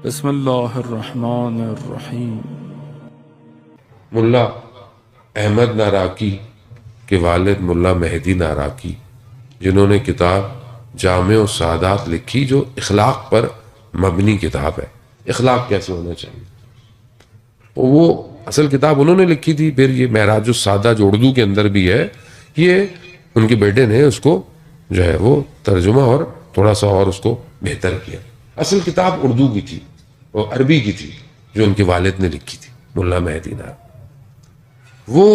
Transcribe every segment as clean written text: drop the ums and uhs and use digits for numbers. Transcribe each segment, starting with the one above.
بسم اللہ الرحمن الرحیم۔ ملا احمد ناراکی کے والد ملا مہدی ناراکی، جنہوں نے کتاب جامع السعادات لکھی، جو اخلاق پر مبنی کتاب ہے، اخلاق کیسے ہونا چاہیے، وہ اصل کتاب انہوں نے لکھی تھی۔ پھر یہ معراج السعادہ جو اردو کے اندر بھی ہے، یہ ان کے بیٹے نے اس کو جو ہے وہ ترجمہ اور تھوڑا سا اور اس کو بہتر کیا۔ اصل کتاب اردو کی تھی اور عربی کی تھی، جو ان کے والد نے لکھی تھی، ملا مہدی ناراکی۔ وہ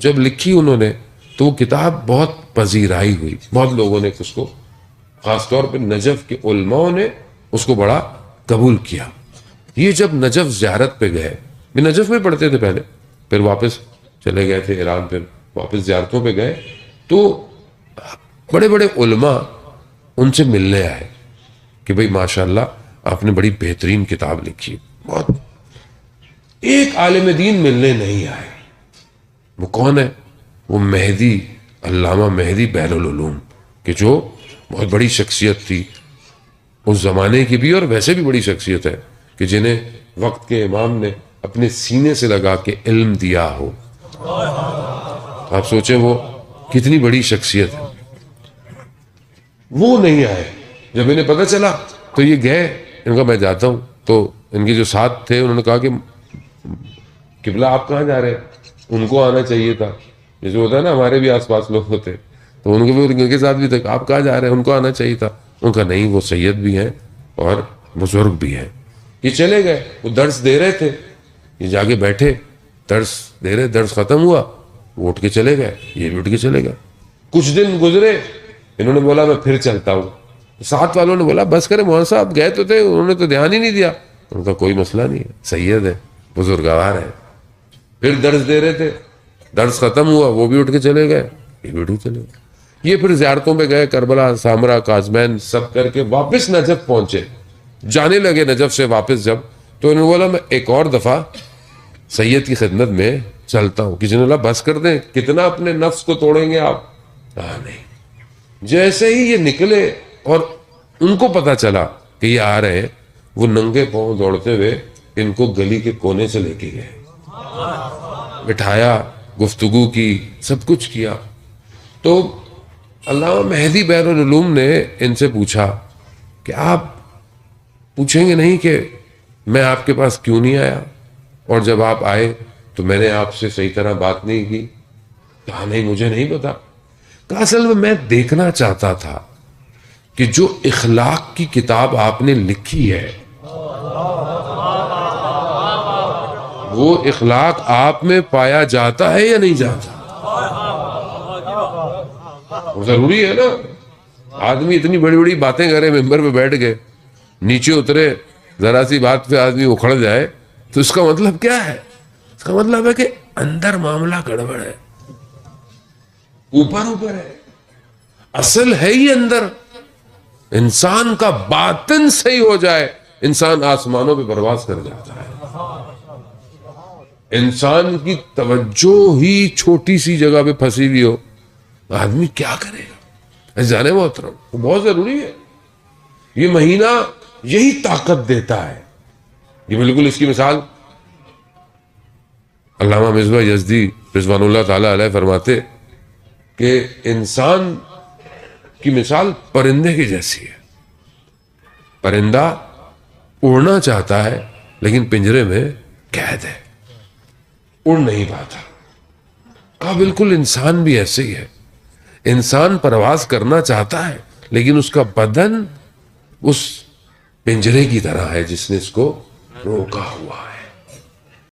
جب لکھی انہوں نے تو وہ کتاب بہت پذیرائی ہوئی، بہت لوگوں نے اس کو، خاص طور پہ نجف کے علماء نے اس کو بڑا قبول کیا۔ یہ جب نجف زیارت پہ گئے، یہ نجف میں پڑھتے تھے پہلے، پھر واپس چلے گئے تھے ایران، پھر واپس زیارتوں پہ گئے، تو بڑے بڑے علماء ان سے ملنے آئے کہ بھئی ماشاءاللہ آپ نے بڑی بہترین کتاب لکھی۔ بہت ایک عالم دین ملنے نہیں آئے۔ وہ کون ہے؟ وہ مہدی، علامہ مہدی بحر العلوم، کہ جو بہت بڑی شخصیت تھی اس زمانے کی بھی، اور ویسے بھی بڑی شخصیت ہے، کہ جنہیں وقت کے امام نے اپنے سینے سے لگا کے علم دیا ہو۔ آپ سوچیں وہ کتنی بڑی شخصیت ہے۔ وہ نہیں آئے۔ جب انہیں پتہ چلا تو یہ گئے، ان کا میں جاتا ہوں، تو ان کے جو ساتھ تھے انہوں نے کہا کہ قبلہ آپ کہاں جا رہے ہیں؟ ان کو آنا چاہیے تھا، جیسے ہوتا ہے نا ہمارے بھی آس پاس لوگ ہوتے، تو ان کے ساتھ بھی تھے، آپ کہاں جا رہے ہیں؟ ان کو آنا چاہیے تھا۔ ان کا نہیں، وہ سید بھی ہیں اور بزرگ بھی ہیں۔ یہ چلے گئے، وہ درس دے رہے تھے، یہ جا کے بیٹھے درس دے رہے، درس ختم ہوا، وہ اٹھ کے چلے گئے، یہ بھی اٹھ کے چلے گئے۔ کچھ دن گزرے، انہوں نے بولا میں پھر چلتا ہوں۔ ساتھ والوں نے بولا بس کرے مولانا صاحب، گئے تو تھے، انہوں نے تو دھیان ہی نہیں دیا۔ ان کا کوئی مسئلہ نہیں ہے، سید ہے، بزرگوار ہے۔ پھر درس دے رہے تھے، درس ختم ہوا، وہ بھی اٹھ کے چلے گئے، یہ بھی اٹھ کے چلے گئے۔ یہ پھر زیارتوں پہ گئے، کربلا، سامرا، قازمین سب کر کے واپس نجف پہنچے۔ جانے لگے نجف سے واپس جب، تو انہوں نے بولا میں ایک اور دفعہ سید کی خدمت میں چلتا ہوں۔ کسی نے بولا بس کر دیں، کتنا اپنے نفس کو توڑیں گے آپ؟ نہیں۔ جیسے ہی یہ نکلے اور ان کو پتا چلا کہ یہ آ رہے ہیں، وہ ننگے پاؤں دوڑتے ہوئے ان کو گلی کے کونے سے لے کے گئے، بٹھایا، گفتگو کی، سب کچھ کیا۔ تو علامہ مہدی بحر العلوم نے ان سے پوچھا کہ آپ پوچھیں گے نہیں کہ میں آپ کے پاس کیوں نہیں آیا، اور جب آپ آئے تو میں نے آپ سے صحیح طرح بات نہیں کی؟ کہا نہیں، مجھے نہیں پتا۔ کہا اصل میں دیکھنا چاہتا تھا کہ جو اخلاق کی کتاب آپ نے لکھی ہے، وہ اخلاق آپ میں پایا جاتا ہے یا نہیں جاتا؟ ضروری ہے نا، آدمی اتنی بڑی بڑی باتیں کرے، ممبر پہ بیٹھ گئے، نیچے اترے، ذرا سی بات پہ آدمی اکھڑ جائے، تو اس کا مطلب کیا ہے؟ اس کا مطلب ہے کہ اندر معاملہ گڑبڑ ہے، اوپر ہے، اصل ہے ہی اندر۔ انسان کا باطن صحیح ہو جائے، انسان آسمانوں پہ پرواز کر جاتا ہے۔ انسان کی توجہ ہی چھوٹی سی جگہ پہ پھنسی ہوئی ہو، آدمی کیا کرے گا؟ جانے محترم، وہ بہت ضروری ہے۔ یہ مہینہ یہی طاقت دیتا ہے۔ یہ بالکل اس کی مثال علامہ مصباح یزدی رضوان اللہ تعالی علیہ فرماتے کہ انسان کی مثال پرندے کی جیسی ہے۔ پرندہ اڑنا چاہتا ہے لیکن پنجرے میں قید ہے، اڑ نہیں پاتا۔ کہا بالکل انسان بھی ایسے ہی ہے، انسان پرواز کرنا چاہتا ہے لیکن اس کا بدن اس پنجرے کی طرح ہے جس نے اس کو روکا ہوا ہے۔